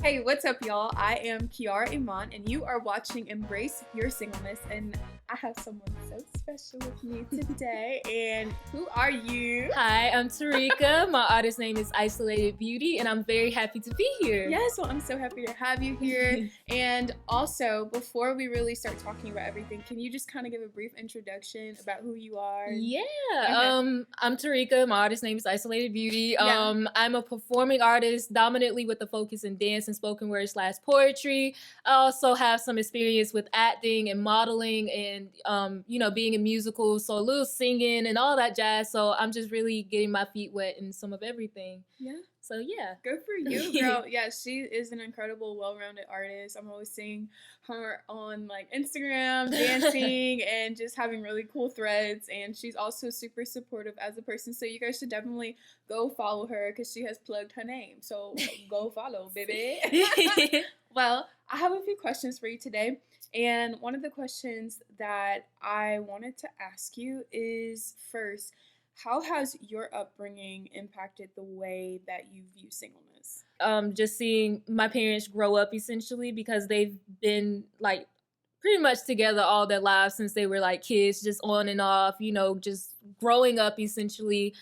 Hey, what's up, y'all? I am Kiara Iman, and you are watching Embrace Your Singleness. And I have someone so special with me today. And who are you? Hi, I'm Tarika. My artist name is Isolated Beauty, and I'm very happy to be here. Yes, well, I'm so happy to have you here. And also, before we really start talking about everything, can you just kind of give a brief introduction about who you are? Yeah, Okay. I'm Tarika. My artist name is Isolated Beauty. Yeah. I'm a performing artist, dominantly with a focus in dance and spoken word / poetry. I also have some experience with acting and modeling, and being in musicals, so a little singing and all that jazz. So I'm just really getting my feet wet in some of everything. Yeah. So yeah. Good for you, girl. Yeah, she is an incredible, well-rounded artist. I'm always seeing her on like Instagram dancing and just having really cool threads. And she's also super supportive as a person. So you guys should definitely go follow her because she has plugged her name. So go follow, baby. Well, I have a few questions for you today. And one of the questions that I wanted to ask you is first, how has your upbringing impacted the way that you view singleness? Just seeing my parents grow up essentially because they've been like pretty much together all their lives since they were like kids, just on and off, just growing up essentially.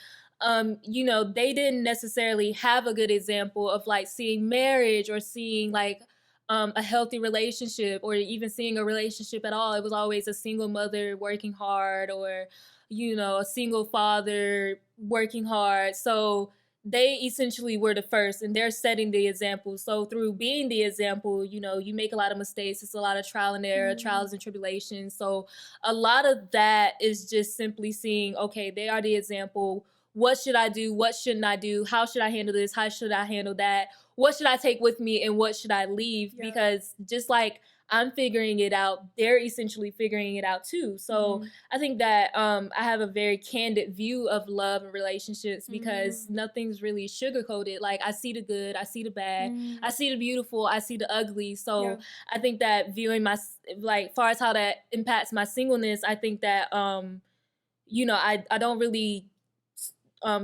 They didn't necessarily have a good example of like seeing marriage or seeing like a healthy relationship or even seeing a relationship at all. It was always a single mother working hard or, a single father working hard. So they essentially were the first and they're setting the example. So through being the example, you make a lot of mistakes. It's a lot of trial and error, trials and tribulations. So a lot of that is just simply seeing, okay, they are the example. What should I do? What shouldn't I do? How should I handle this? How should I handle that? What should I take with me and what should I leave? Yeah. Because just like I'm figuring it out, they're essentially figuring it out too. So I think that I have a very candid view of love and relationships because nothing's really sugarcoated. Like I see the good, I see the bad, I see the beautiful, I see the ugly. So Yeah. I think that viewing my like far as how that impacts my singleness, I think that I don't really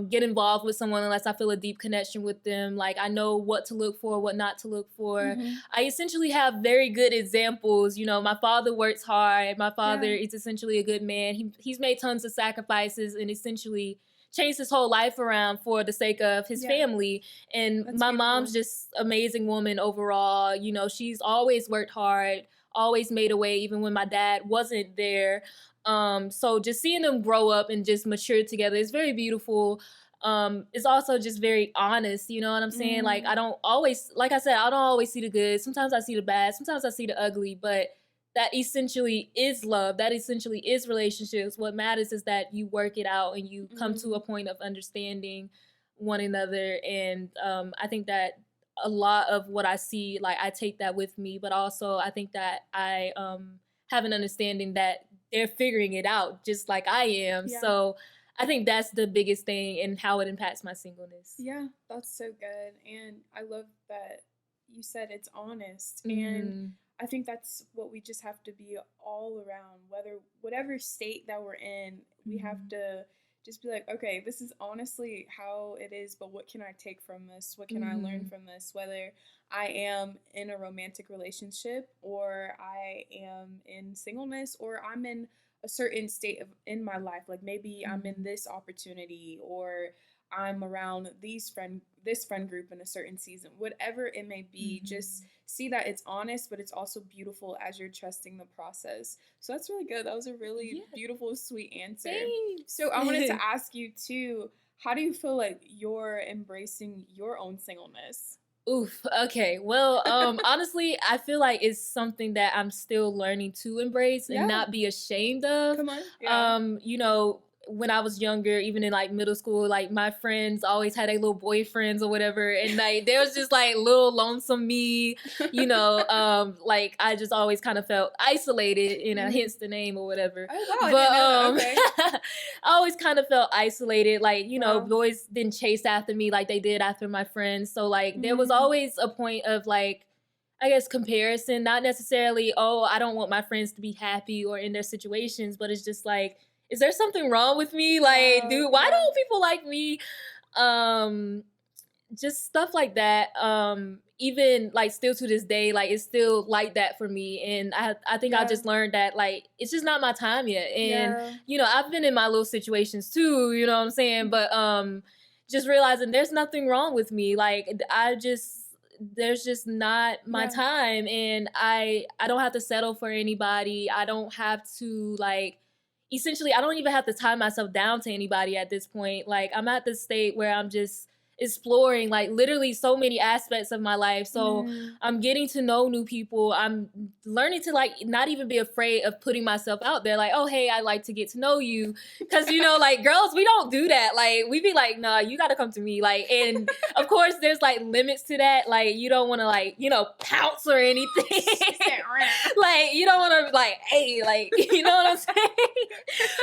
get involved with someone unless I feel a deep connection with them. Like I know what to look for, what not to look for. I essentially have very good examples. My father works hard. My father is essentially a good man. He's made tons of sacrifices and essentially changed his whole life around for the sake of his family. And That's my beautiful. mom's just amazing woman overall. She's always worked hard, always made a way even when my dad wasn't there. So just seeing them grow up and just mature together is very beautiful. It's also just very honest, you know what I'm saying? Like I don't always, like I said, I don't always see the good. Sometimes I see the bad, sometimes I see the ugly, but that essentially is love. That essentially is relationships. What matters is that you work it out and you come to a point of understanding one another. And I think that a lot of what I see, like I take that with me, but also I think that I have an understanding that they're figuring it out just like I am. Yeah. So I think that's the biggest thing and how it impacts my singleness. Yeah, that's so good. And I love that you said it's honest. And I think that's what we just have to be all around, whatever state that we're in, we have to just be like, okay, this is honestly how it is, but what can I take from this? What can I learn from this? Whether I am in a romantic relationship or I am in singleness or I'm in a certain state of in my life, like maybe I'm in this opportunity or I'm around this friend group in a certain season, whatever it may be, just see that it's honest, but it's also beautiful as you're trusting the process. So that's really good. That was a really beautiful, sweet answer. Thanks. So I wanted to ask you too, how do you feel like you're embracing your own singleness? Oof. Okay. Well, honestly, I feel like it's something that I'm still learning to embrace and not be ashamed of. Come on. Yeah. When I was younger, even in like middle school, like my friends always had their little boyfriends or whatever, and like there was just like little lonesome me, like I just always kind of felt isolated, hence the name or whatever. Oh wow. But I didn't know that. Okay. I always kind of felt isolated, like Wow. boys didn't chase after me like they did after my friends. So like there was always a point of like, I guess, comparison, not necessarily, oh, I don't want my friends to be happy or in their situations, but it's just like, is there something wrong with me? Like, dude, why don't people like me? just stuff like that. Even like still to this day, like it's still like that for me. And I think I just learned that like it's just not my time yet. And you know, I've been in my little situations too, you know what I'm saying? But just realizing there's nothing wrong with me. Like there's just not my time, and I don't have to settle for anybody. I don't have to like essentially I don't even have to tie myself down to anybody at this point. Like I'm at the state where I'm just exploring like literally so many aspects of my life. So I'm getting to know new people. I'm learning to like not even be afraid of putting myself out there. Like, oh, hey, I like to get to know you. Cause you know, like girls, we don't do that. Like we be like, nah, you gotta come to me. Like, and of course there's like limits to that. Like you don't wanna like, you know, pounce or anything. Like you don't wanna like, hey, like, you know what I'm saying?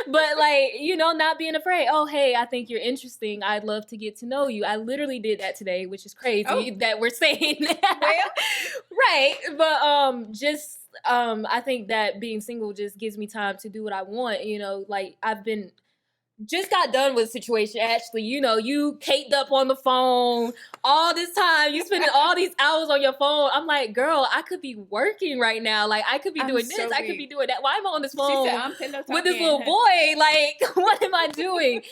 But like, you know, not being afraid. Oh, hey, I think you're interesting. I'd love to get to know you. I literally did that today, which is crazy that we're saying that. Well, right. But just I think that being single just gives me time to do what I want, you know, like I've been just got done with a situation. Actually, you know, you caked up on the phone all this time. You spending all these hours on your phone. I'm like, girl, I could be working right now. Like, I could be doing this. I could be doing that. Why am I on this phone with this little boy? Like, what am I doing?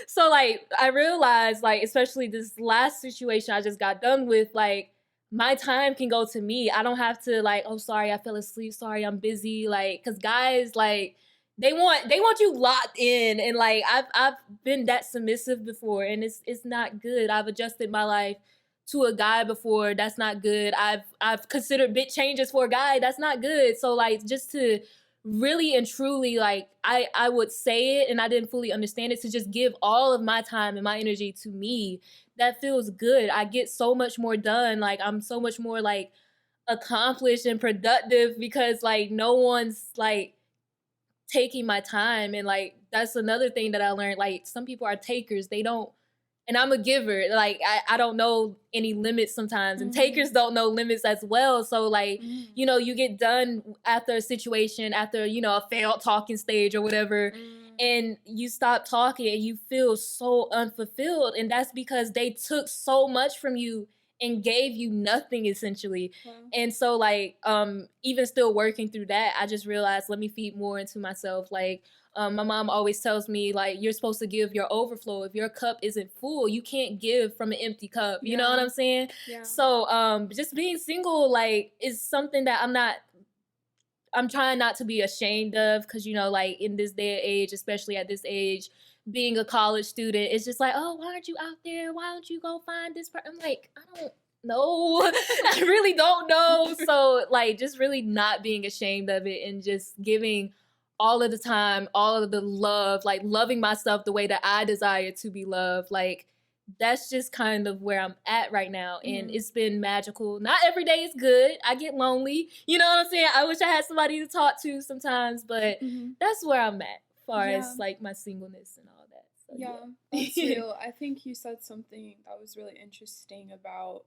So like, I realized, like, especially this last situation I just got done with, like, my time can go to me. I don't have to like, oh, sorry, I fell asleep. Sorry, I'm busy. Like, cause guys, like, they want you locked in, and like I've been that submissive before, and it's not good. I've adjusted my life to a guy before. That's not good. I've considered big changes for a guy. That's not good. So like just to really and truly like I would say it, and I didn't fully understand it, to just give all of my time and my energy to me. That feels good. I get so much more done. Like I'm so much more like accomplished and productive because like no one's like taking my time. And like that's another thing that I learned. Like some people are takers. They don't, and I'm a giver. Like I don't know any limits sometimes. And takers don't know limits as well. So like, you know, you get done after a situation, after, you know, a failed talking stage or whatever, and you stop talking and you feel so unfulfilled. And that's because they took so much from you and gave you nothing essentially. Wow. And so like even still working through that, I just realized, let me feed more into myself. Like my mom always tells me, like, you're supposed to give your overflow. If your cup isn't full, you can't give from an empty cup. You know what I'm saying? Yeah. So just being single, like, is something that I'm trying not to be ashamed of, because, you know, like in this day and age, especially at this age, being a college student, it's just like, oh, why aren't you out there? Why don't you go find this person? I'm like, I don't know. I really don't know. So like just really not being ashamed of it and just giving all of the time, all of the love, like loving myself the way that I desire to be loved. Like that's just kind of where I'm at right now. And it's been magical. Not every day is good. I get lonely. You know what I'm saying? I wish I had somebody to talk to sometimes, but that's where I'm at as far as like my singleness and all that. So, that too. I think you said something that was really interesting about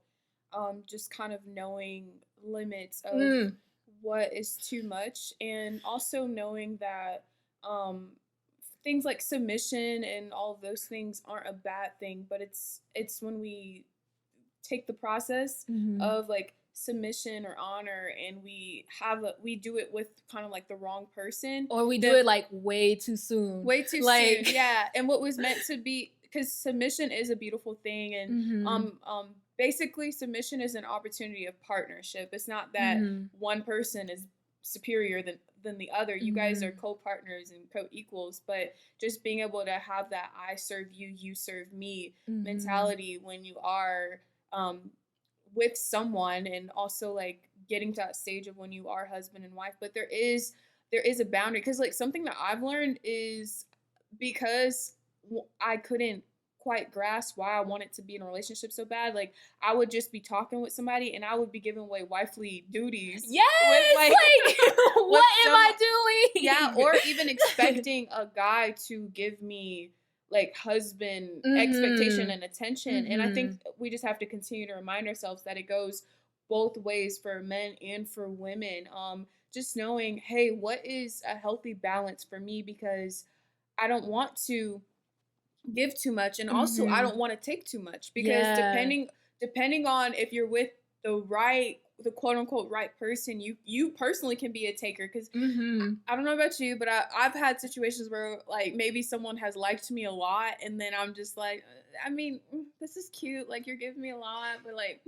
just kind of knowing limits of what is too much, and also knowing that things like submission and all of those things aren't a bad thing, but it's when we take the process of like submission or honor and we do it with kind of like the wrong person, or we do it like way too soon, soon. Yeah. And what was meant to be, because submission is a beautiful thing, and basically submission is an opportunity of partnership. It's not that one person is superior than the other. You guys are co-partners and co-equals, but just being able to have that I serve you, you serve me mentality when you are with someone, and also like getting to that stage of when you are husband and wife. But there is a boundary, because like something that I've learned is, because I couldn't quite grasp why I wanted to be in a relationship so bad, like I would just be talking with somebody and I would be giving away wifely duties. Yes, like what am I doing? Yeah, or even expecting a guy to give me like husband expectation and attention. And I think we just have to continue to remind ourselves that it goes both ways for men and for women. Just knowing, hey, what is a healthy balance for me? Because I don't want to give too much, and also I don't want to take too much, because depending on if you're with the quote unquote right person, you personally can be a taker, because I don't know about you, but I've had situations where like maybe someone has liked me a lot, and then I'm just like, I mean, this is cute, like you're giving me a lot, but like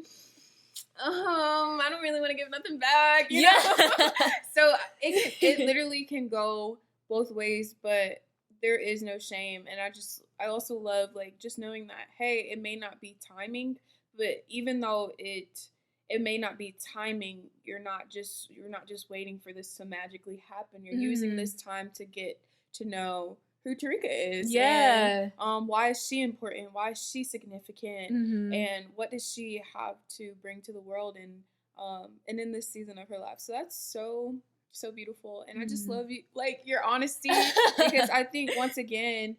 I don't really want to give nothing back, you know? So it literally can go both ways, but there is no shame. And I also love like just knowing that, hey, it may not be timing, but even though it may not be timing, you're not just waiting for this to magically happen. You're using this time to get to know who Tarika is. Yeah. And why is she important? Why is she significant? And what does she have to bring to the world, and in this season of her life. So that's so beautiful. And I just love you, like your honesty, because I think once again,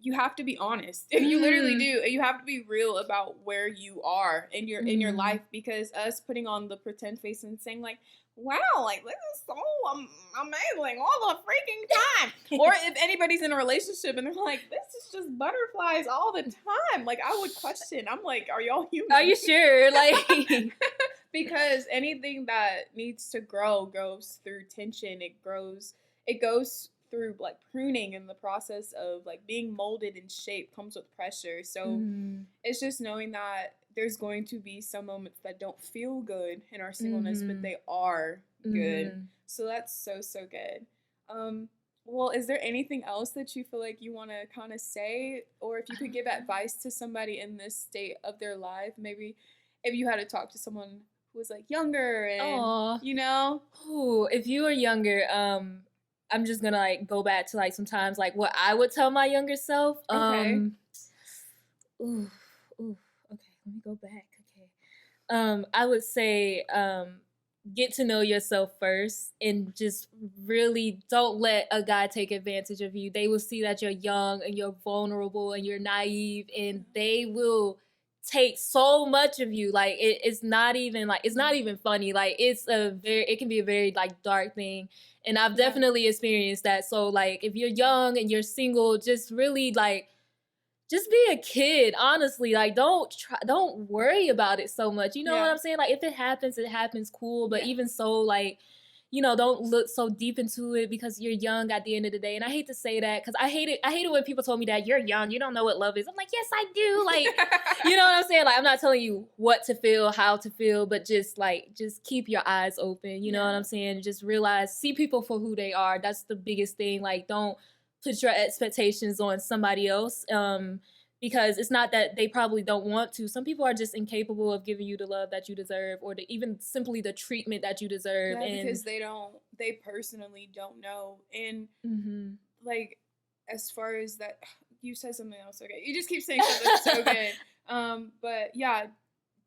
you have to be honest. You literally do. You have to be real about where you are in your life, because us putting on the pretend face and saying like, wow, like this is so amazing all the freaking time. Or if anybody's in a relationship and they're like, this is just butterflies all the time, like I would question. I'm like, are y'all human? Are you sure? Like, because anything that needs to grow goes through tension. It goes through like pruning, and the process of like being molded and shaped comes with pressure. So it's just knowing that there's going to be some moments that don't feel good in our singleness, but they are good. So that's so good. Well, is there anything else that you feel like you want to kind of say, or if you could give advice to somebody in this state of their life, maybe if you had to talk to someone who was like younger and you know? Ooh, if you were younger, I'm just gonna like go back to like sometimes like what I would tell my younger self. Okay. Okay, let me go back. Okay. I would say get to know yourself first, and just really don't let a guy take advantage of you. They will see that you're young and you're vulnerable and you're naive, and they will take so much of you. Like it's not even funny. Like it can be a very like dark thing. And I've definitely experienced that. So like if you're young and you're single, just really like just be a kid, honestly. Like don't worry about it so much. You know what I'm saying? Like if it happens, cool. But even so, like, you know, don't look so deep into it because you're young at the end of the day. And I hate to say that, because I hate it when people told me that you're young, you don't know what love is. I'm like, yes, I do. Like, you know what I'm saying? Like, I'm not telling you what to feel, how to feel, but just keep your eyes open. You know what I'm saying? Just see people for who they are. That's the biggest thing. Like, don't put your expectations on somebody else. Because it's not that they probably don't want to. Some people are just incapable of giving you the love that you deserve, or even simply the treatment that you deserve. Yeah, and because they personally don't know. And like, as far as that, you said something else. Okay, you just keep saying something so good. But yeah,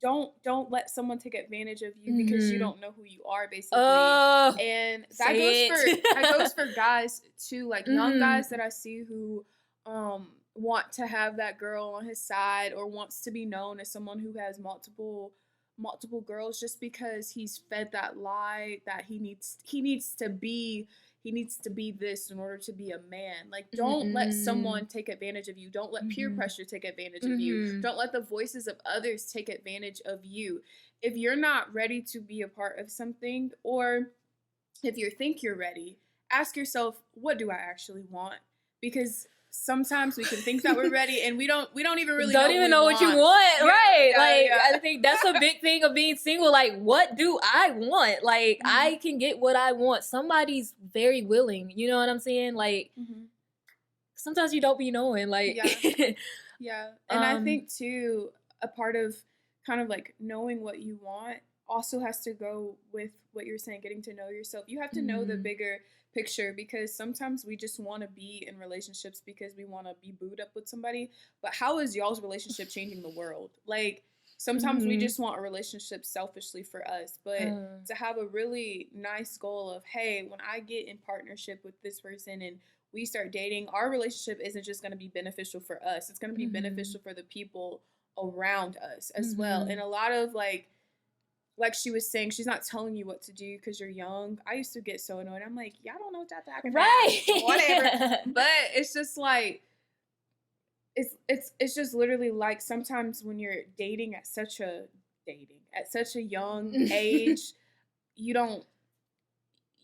don't let someone take advantage of you because you don't know who you are, basically. And that goes for guys too, like young guys that I see who want to have that girl on his side, or wants to be known as someone who has multiple girls, just because he's fed that lie that he needs to be this in order to be a man. Like, don't let someone take advantage of you. Don't let peer pressure take advantage of you. Don't let the voices of others take advantage of you. If you're not ready to be a part of something, or if you think you're ready, ask yourself, what do I actually want? Because sometimes we can think that we're ready, and we don't even really know what you want. Right. I think that's a big thing of being single. Like, what do I want? Like, I can get what I want. Somebody's very willing. You know what I'm saying? Like, sometimes you don't be knowing. Like, And I think too, a part of kind of like knowing what you want also has to go with what you're saying, getting to know yourself. You have to know the bigger picture, because sometimes we just want to be in relationships because we want to be booed up with somebody. But how is y'all's relationship changing the world? Like, sometimes we just want a relationship selfishly for us, but to have a really nice goal of, hey, when I get in partnership with this person and we start dating, our relationship isn't just going to be beneficial for us. It's going to be beneficial for the people around us as well. And a lot of like she was saying, she's not telling you what to do because you're young. I used to get so annoyed. I'm like, y'all don't know what y'all talking about. Whatever. But it's just like, it's just literally like sometimes when you're dating at such a young age, you don't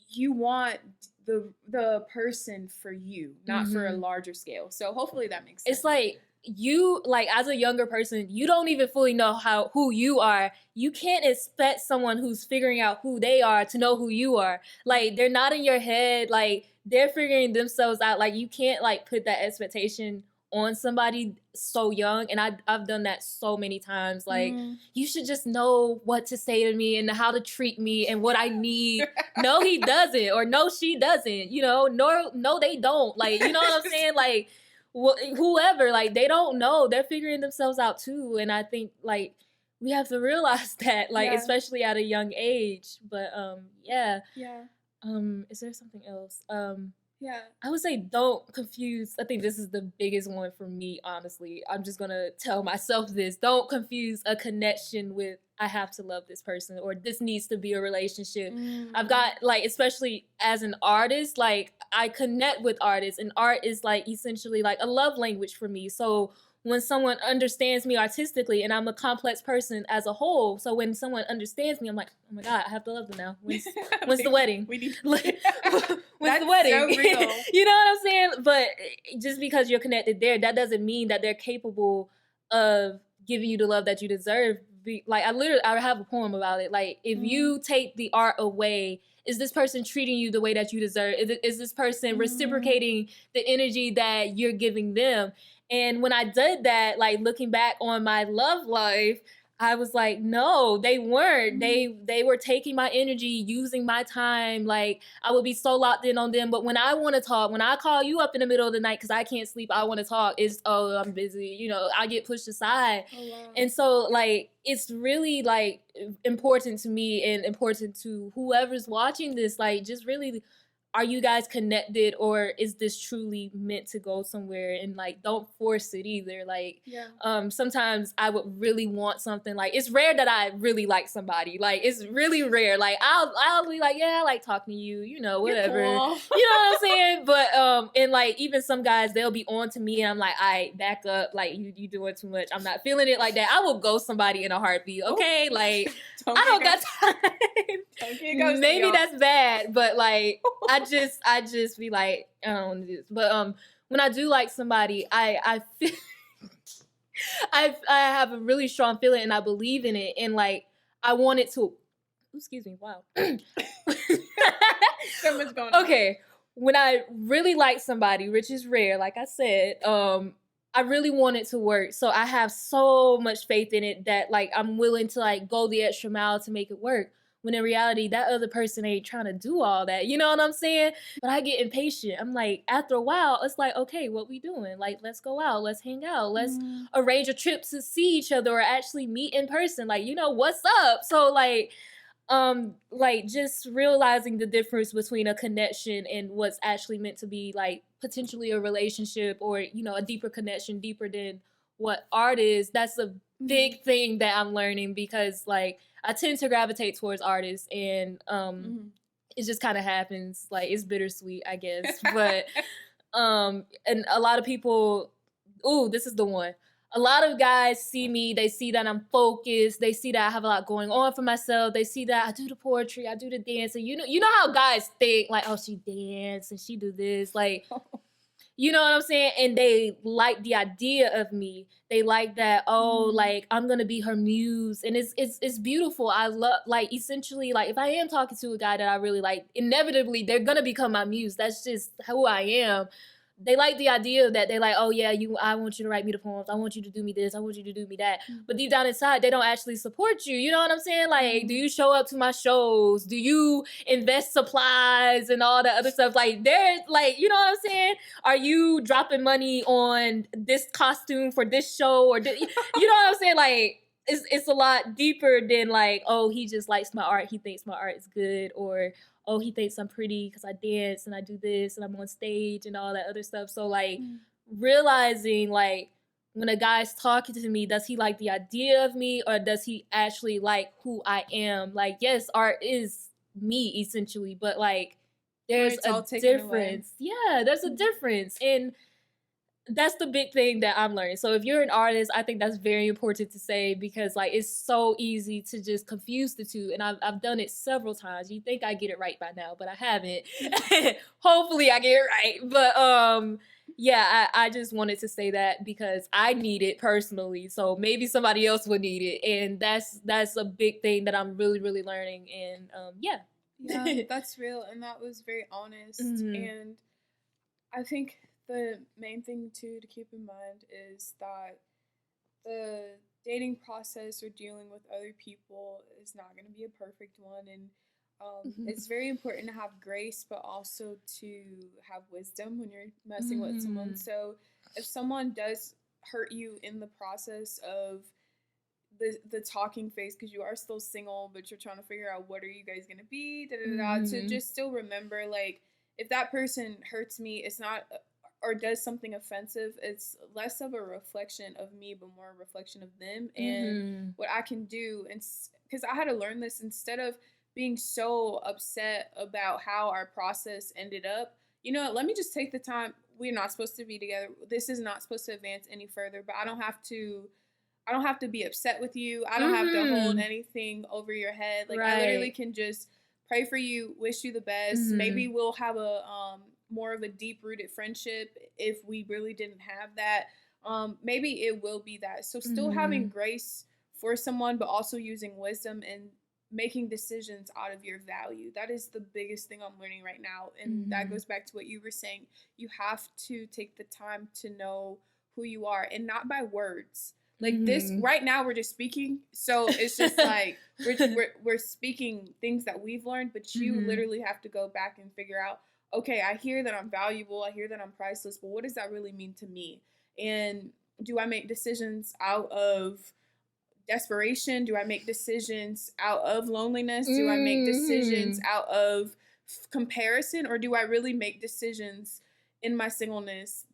you want the person for you, not for a larger scale. So hopefully that makes sense. It's like you, like, as a younger person, you don't even fully know who you are. You can't expect someone who's figuring out who they are to know who you are. Like, they're not in your head. Like, they're figuring themselves out. Like, you can't like put that expectation on somebody so young. And I've done that so many times. Like, you should just know what to say to me and how to treat me and what I need. No, he doesn't, or no, she doesn't, you know. No, they don't. Like, you know what I'm saying? Like, whoever, like, they don't know. They're figuring themselves out too. And I think, like, we have to realize that, like, especially at a young age. But yeah. Is there something else? I would say don't confuse. I think this is the biggest one for me, honestly. I'm just gonna tell myself this. Don't confuse a connection with I have to love this person or this needs to be a relationship. I've got, like, especially as an artist, like, I connect with artists, and art is like essentially like a love language for me. So when someone understands me artistically, and I'm a complex person as a whole, so when someone understands me, I'm like, oh my God, I have to love them now. When's the wedding? When's the wedding? So real. You know what I'm saying? But just because you're connected there, that doesn't mean that they're capable of giving you the love that you deserve. Like, I have a poem about it. Like, if you take the art away, is this person treating you the way that you deserve? Is this person reciprocating the energy that you're giving them? And when I did that, like, looking back on my love life, I was like, no, they weren't. They were taking my energy, using my time. Like, I would be so locked in on them. But when I want to talk, when I call you up in the middle of the night because I can't sleep, I want to talk, it's, oh, I'm busy. You know, I get pushed aside. Oh, wow. And so, like, it's really, like, important to me and important to whoever's watching this. Like, just really, are you guys connected, or is this truly meant to go somewhere? And, like, don't force it either. Like, sometimes I would really want something. Like, it's rare that I really like somebody. Like, it's really rare. Like, I'll be like, yeah, I like talking to you, you know, whatever. Cool. You know what I'm saying? But and, like, even some guys, they'll be on to me, and I'm like, all right, back up. Like, you doing too much. I'm not feeling it like that. I will ghost somebody in a heartbeat. Okay, like, I don't got time. Maybe that's bad, but, like, I just be like, I don't want to do this. But when I do like somebody, I feel I have a really strong feeling, and I believe in it, and, like, I want it to. Excuse me. Wow. So much going on. Okay, when I really like somebody, which is rare, like I said, I really want it to work. So I have so much faith in it that, like, I'm willing to, like, go the extra mile to make it work. When in reality, that other person ain't trying to do all that. You know what I'm saying? But I get impatient. I'm like, after a while, it's like, okay, what we doing? Like, let's go out. Let's hang out. Let's arrange a trip to see each other or actually meet in person. Like, you know, what's up? So, like just realizing the difference between a connection and what's actually meant to be, like, potentially a relationship, or, you know, a deeper connection, deeper than what art is. That's a big thing that I'm learning, because, like, I tend to gravitate towards artists, and it just kind of happens. Like, it's bittersweet, I guess. But and a lot of people, this is the one. A lot of guys see me, they see that I'm focused, they see that I have a lot going on for myself, they see that I do the poetry, I do the dance, and you know how guys think, like, oh, she dance and she do this, like, you know what I'm saying? And they like the idea of me. They like that, like, I'm gonna be her muse. And it's beautiful. I love, like, essentially, like, if I am talking to a guy that I really like, inevitably they're gonna become my muse. That's just who I am. They like the idea of that. They like, oh yeah, I want you to write me the poems. I want you to do me this. I want you to do me that. But deep down inside, they don't actually support you. You know what I'm saying? Like, do you show up to my shows? Do you invest supplies and all the other stuff? Like, they're like, you know what I'm saying? Are you dropping money on this costume for this show, or you know what I'm saying? Like, it's a lot deeper than, like, oh, he just likes my art. He thinks my art is good, or oh, he thinks I'm pretty because I dance and I do this and I'm on stage and all that other stuff. So, like, realizing, like, when a guy's talking to me, does he like the idea of me, or does he actually like who I am? Like, yes, art is me, essentially, but, like, there's a difference. Yeah, there's a difference. And that's the big thing that I'm learning. So if you're an artist, I think that's very important to say, because like it's so easy to just confuse the two. And I've done it several times. You think I get it right by now, but I haven't. Hopefully I get it right. But yeah, I just wanted to say that because I need it personally. So maybe somebody else would need it. And that's a big thing that I'm really, really learning. And yeah. Yeah, that's real. And that was very honest. And I think the main thing too to keep in mind is that the dating process or dealing with other people is not going to be a perfect one, and it's very important to have grace, but also to have wisdom when you're messing with someone. So if someone does hurt you in the process of the talking phase, because you are still single, but you're trying to figure out what are you guys gonna be, to just still remember, like, if that person hurts me, it's not or does something offensive, it's less of a reflection of me, but more a reflection of them and what I can do. And because I had to learn this, instead of being so upset about how our process ended up, you know what, let me just take the time. We're not supposed to be together. This is not supposed to advance any further, but I don't have to be upset with you. I don't have to hold anything over your head. Like, I literally can just pray for you, wish you the best. Maybe we'll have a more of a deep-rooted friendship if we really didn't have that. Maybe it will be that. So still having grace for someone, but also using wisdom and making decisions out of your value. That is the biggest thing I'm learning right now. And that goes back to what you were saying. You have to take the time to know who you are, and not by words. Like this right now, we're just speaking, so it's just like we're speaking things that we've learned, but you literally have to go back and figure out, okay, I hear that I'm valuable, I hear that I'm priceless, but what does that really mean to me? And do I make decisions out of desperation? Do I make decisions out of loneliness? Do I make decisions out of comparison? Or do I really make decisions in my singleness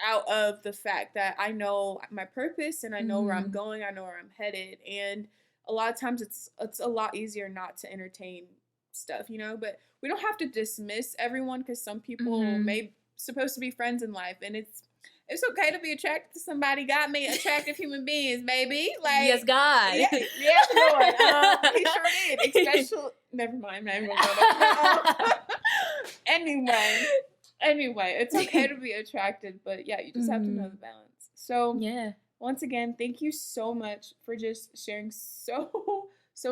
out of the fact that I know my purpose and I know where I'm going, I know where I'm headed? And a lot of times it's a lot easier not to entertain stuff, you know, but we don't have to dismiss everyone, because some people may supposed to be friends in life, and it's okay to be attracted to somebody. God made attractive human beings, baby. Like, yes, God. Yes, Lord. He sure did. Especially, never mind. I'm not even gonna Anyway, it's okay to be attracted, but yeah, you just have to know the balance. So yeah, once again, thank you so much for just sharing so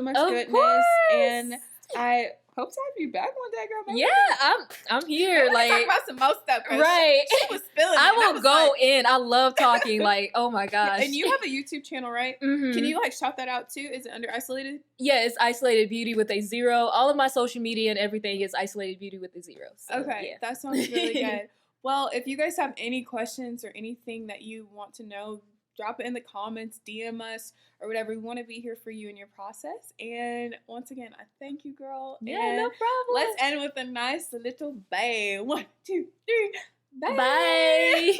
much goodness, and I hope to have you back one day, girl. Maybe. Yeah, I'm here. Like, talk about some more stuff, right? She was spilling. I will go in. I love talking. Like, oh my gosh. And you have a YouTube channel, right? Can you like shout that out too? Is it under Isolated? Yeah, it's Isolated Beauty with a 0. All of my social media and everything is Isolated Beauty with a 0. So, okay, yeah. That sounds really good. Well, if you guys have any questions or anything that you want to know, drop it in the comments, DM us, or whatever. We want to be here for you in your process. And once again, I thank you, girl. Yeah, and no problem. Let's end with a nice little bang. 1, 2, 3. Bye. Bye.